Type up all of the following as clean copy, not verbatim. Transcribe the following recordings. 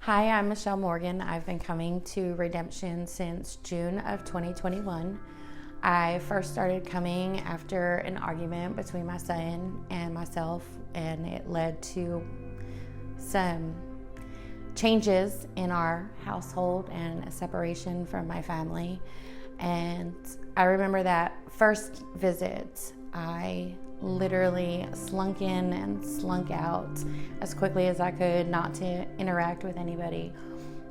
Hi, I'm Michele Morgan. I've been coming to Redemption since June of 2021. I first started coming after an argument between my son and myself, and it led to some changes in our household and a separation from my family. And I remember that first visit, I literally slunk in and slunk out as quickly as I could, not to interact with anybody.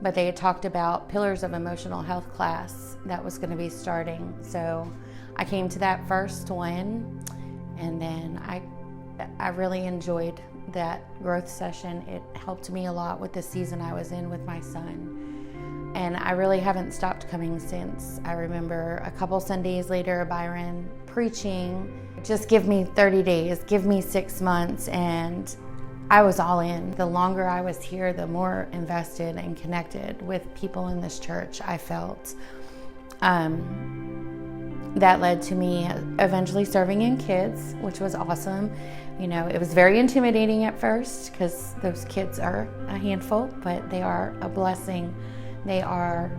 But they had talked about Pillars of Emotional Health class that was going to be starting. So I came to that first one, and then I really enjoyed that growth session. It helped me a lot with the season I was in with my son. And I really haven't stopped coming since. I remember a couple Sundays later, Byron preaching, just give me 30 days, give me 6 months, and I was all in. The longer I was here, the more invested and connected with people in this church I felt. That led to me eventually serving in kids, which was awesome. You know, it was very intimidating at first because those kids are a handful, but they are a blessing. They are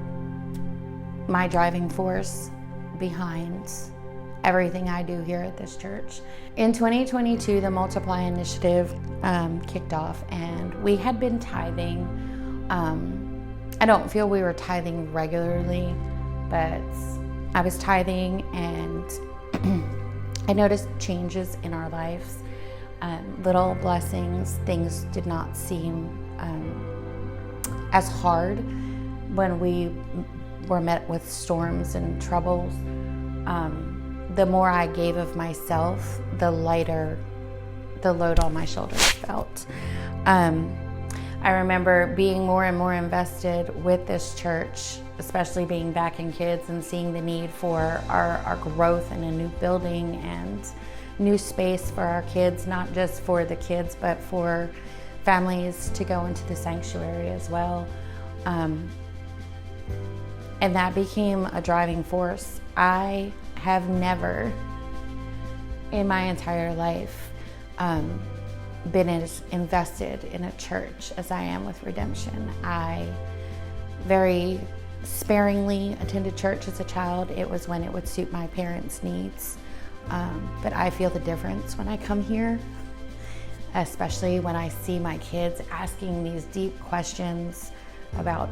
my driving force behind everything I do here at this church. In 2022, the Multiply Initiative kicked off, and we had been tithing. I don't feel we were tithing regularly, but I was tithing, and I noticed changes in our lives, little blessings. Things did not seem as hard when we were met with storms and troubles. The more I gave of myself, the lighter the load on my shoulders felt. I remember being more and more invested with this church, especially being back in kids and seeing the need for our growth in a new building and new space for our kids, not just for the kids, but for families to go into the sanctuary as well. And that became a driving force. I have never in my entire life been as invested in a church as I am with Redemption. I very sparingly attended church as a child. It was when it would suit my parents' needs. But I feel the difference when I come here, especially when I see my kids asking these deep questions about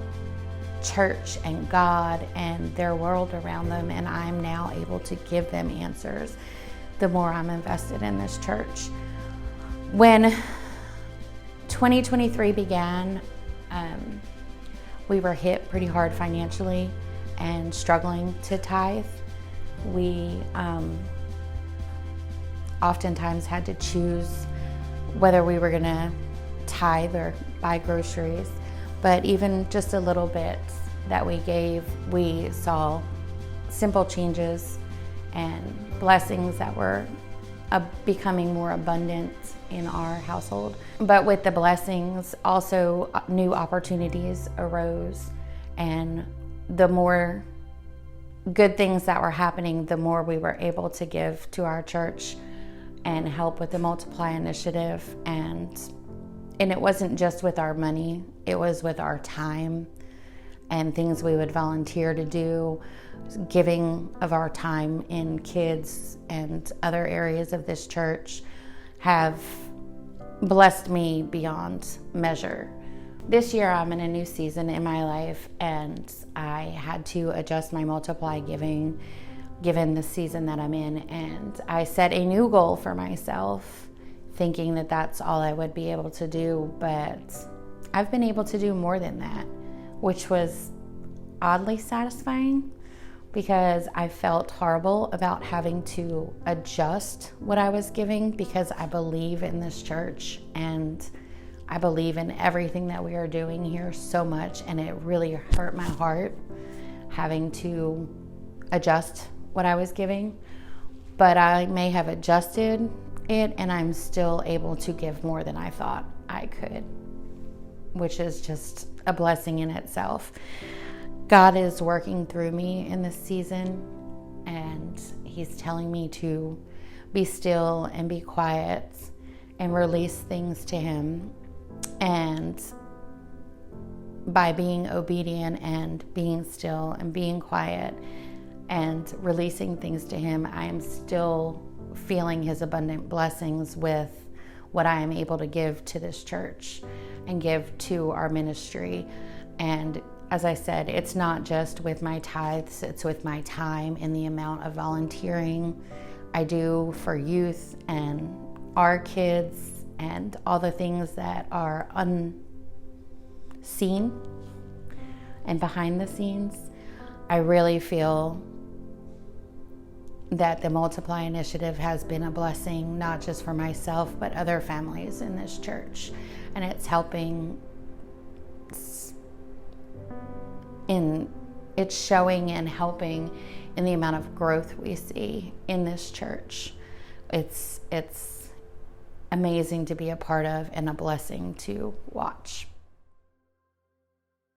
church and God and their world around them, and I'm now able to give them answers the more I'm invested in this church. When 2023 began, we were hit pretty hard financially and struggling to tithe. We oftentimes had to choose whether we were going to tithe or buy groceries. But even just a little bit that we gave, we saw simple changes and blessings that were becoming more abundant in our household. But with the blessings, also new opportunities arose. And the more good things that were happening, the more we were able to give to our church and help with the Multiply Initiative. And it wasn't just with our money, it was with our time and things we would volunteer to do, giving of our time in kids and other areas of this church have blessed me beyond measure. This year I'm in a new season in my life, and I had to adjust my Multiply giving given the season that I'm in, and I set a new goal for myself, thinking that that's all I would be able to do, but I've been able to do more than that, which was oddly satisfying because I felt horrible about having to adjust what I was giving, because I believe in this church and I believe in everything that we are doing here so much, and it really hurt my heart having to adjust what I was giving. But I may have adjusted it, and I'm still able to give more than I thought I could, which is just a blessing in itself. God is working through me in this season, and He's telling me to be still and be quiet and release things to Him. And by being obedient and being still and being quiet and releasing things to him, I am still feeling his abundant blessings with what I am able to give to this church and give to our ministry. And as I said, it's not just with my tithes, it's with my time and the amount of volunteering I do for youth and our kids and all the things that are unseen and behind the scenes. I really feel that the Multiply Initiative has been a blessing, not just for myself, but other families in this church. And it's helping it's showing and helping in the amount of growth we see in this church. It's amazing to be a part of and a blessing to watch.